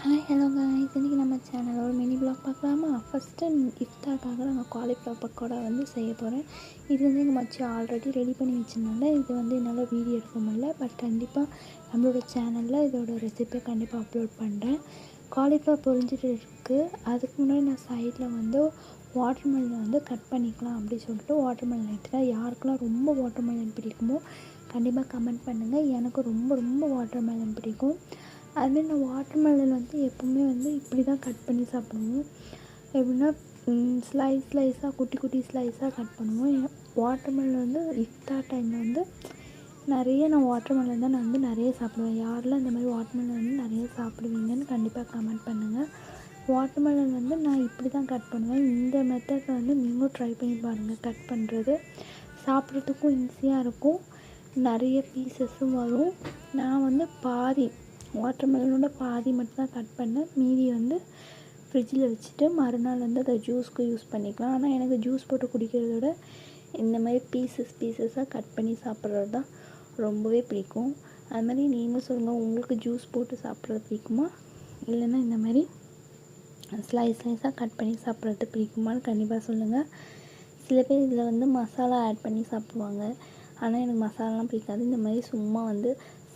Hi hello guys, இன்றைக்கி நம்ம channel ஒரு மினி ப்ளாக் பார்க்கலாமா? ஃபஸ்ட்டு இஃப்தாருக்காக நாங்கள் காலிஃப்ளவர் பக்கோடா செய்ய போகிறேன். இது எங்கள் மச்சி ஆல்ரெடி ரெடி பண்ணி வச்சுருந்தாங்க. இது என்னால் வீடியோ எடுக்க முடியல, பட் கண்டிப்பாக நம்மளோட சேனலில் இதோட ரெசிபியை கண்டிப்பாக அப்லோட் பண்ணுறேன். காலிஃப்ளவர் பொரிஞ்சிட்டு இருக்குது. அதுக்கு முன்னாடி நான் சைடில் வாட்டர் மெலனை கட் பண்ணிக்கலாம் அப்படின்னு சொல்லிட்டு வாட்டர் மெலன் எடுத்துட்டேன். யாருக்கெல்லாம் ரொம்ப வாட்டர் மெலன் பிடிக்குமோ கண்டிப்பாக கமெண்ட் பண்ணுங்கள். எனக்கு ரொம்ப ரொம்ப வாட்டர் மெலன் பிடிக்கும். அதுமாரி நான் வாட்டர் மெலன் எப்போவுமே இப்படி தான் கட் பண்ணி சாப்பிடுவோம். எப்படின்னா ஸ்லைஸாக குட்டி குட்டி ஸ்லைஸாக கட் பண்ணுவோம். வாட்டர் மெலன் இஃப்தார் டைமில் நிறைய நான் வாட்டர் மெலன் தான் நான் நிறைய சாப்பிடுவேன். யாரெல்லாம் இந்த மாதிரி வாட்டர் மெலன் நிறைய சாப்பிடுவீங்கன்னு கண்டிப்பாக கமெண்ட் பண்ணுங்கள். வாட்டர் மெலன் நான் இப்படி தான் கட் பண்ணுவேன். இந்த மெத்தடில் நீங்களும் ட்ரை பண்ணி பாருங்கள். கட் பண்ணுறது சாப்பிட்றதுக்கும் ஈஸியாக இருக்கும், நிறைய பீசஸும் வரும். நான் பாதி வாட்டர் மெலனோட பாதி மட்டும் தான் கட் பண்ணேன். மீதி ஃப்ரிட்ஜில் வச்சுட்டு மறுநாள் அதை ஜூஸ்க்கு யூஸ் பண்ணிக்கலாம். ஆனால் எனக்கு ஜூஸ் போட்டு குடிக்கிறத விட இந்த மாதிரி பீசஸாக கட் பண்ணி சாப்பிட்றது தான் ரொம்பவே பிடிக்கும். அது மாதிரி நீங்களும் சொல்லுங்கள், உங்களுக்கு ஜூஸ் போட்டு சாப்பிட்றது பிடிக்குமா, இல்லைன்னா இந்த மாதிரி ஸ்லைஸாக கட் பண்ணி சாப்பிட்றது பிடிக்குமான்னு கண்டிப்பாக சொல்லுங்கள். சில பேர் இதில் மசாலா ஆட் பண்ணி சாப்பிடுவாங்க. ஆனால் எனக்கு மசாலாலாம் பிடிக்காது. இந்த மாதிரி சும்மா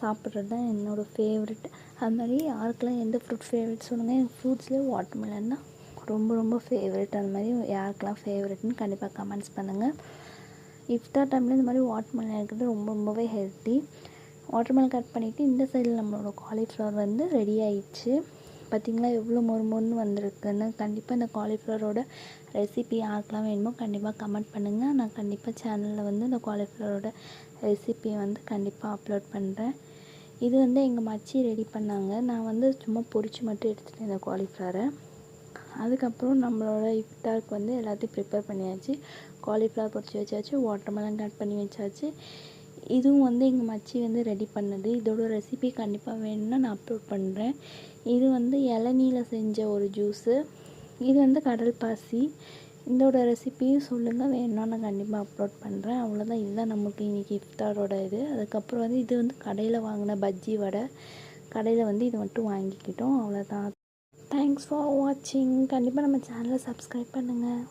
சாப்பிட்றது தான் என்னோடய ஃபேவரெட். அது மாதிரி யாருக்கெல்லாம் எந்த ஃப்ரூட் ஃபேவரெட் சொல்லுங்கள். எனக்கு ஃப்ரூட்ஸ்லேயே வாட்டர் மெலன் தான் ரொம்ப ரொம்ப ஃபேவரெட். அது மாதிரி யாருக்கெல்லாம் ஃபேவரெட்னு கண்டிப்பாக கமெண்ட்ஸ் பண்ணுங்கள். இஃப்தார் டைமில் இந்த மாதிரி வாட்டர் மெலன் இருக்கிறது ரொம்ப ரொம்பவே ஹெல்த்தி. வாட்டர் மெலன் கட் பண்ணிவிட்டு இந்த சைடில் நம்மளோட காலிஃப்ளவர் ரெடி ஆயிடுச்சு. பார்த்திங்களா எவ்வளோ மொறுன்னு வந்திருக்குன்னு. கண்டிப்பாக இந்த காலிஃப்ளவரோட ரெசிபி யாருக்கெல்லாம் வேணுமோ கண்டிப்பாக கமெண்ட் பண்ணுங்கள். நான் கண்டிப்பாக சேனலில் இந்த காலிஃப்ளவரோட ரெசிபியை கண்டிப்பாக அப்லோட் பண்ணுறேன். இது எங்கள் மச்சி ரெடி பண்ணாங்க. நான் சும்மா பொரித்து மட்டும் எடுத்துகிட்டேன் இந்த காலிஃப்ளவரை. அதுக்கப்புறம் நம்மளோட இஃப்தாருக்கு எல்லாத்தையும் ப்ரிப்பேர் பண்ணியாச்சு. காலிஃப்ளவர் பொரித்து வச்சாச்சு, வாட்டர் மெலன் கட் பண்ணி வச்சாச்சு. இதுவும் எங்கள் மச்சி ரெடி பண்ணது. இதோட ரெசிபி கண்டிப்பாக வேணும்னா நான் அப்லோட் பண்ணுறேன். இது இளநீல செஞ்ச ஒரு ஜூஸு. இது கடல் பாசி. இதோட ரெசிபியும் சொல்லுங்கள், வேணும்னா நான் கண்டிப்பாக அப்லோட் பண்ணுறேன். அவ்வளோதான், இதுதான் நமக்கு இன்றைக்கி இஃப்தாரோட இது. அதுக்கப்புறம் இது கடையில் வாங்கின பஜ்ஜி வடை. கடையில் இது மட்டும் வாங்கிக்கிட்டோம். அவ்வளோதான். தேங்க்ஸ் ஃபார் வாட்சிங். கண்டிப்பாக நம்ம சேனலை சப்ஸ்கிரைப் பண்ணுங்கள்.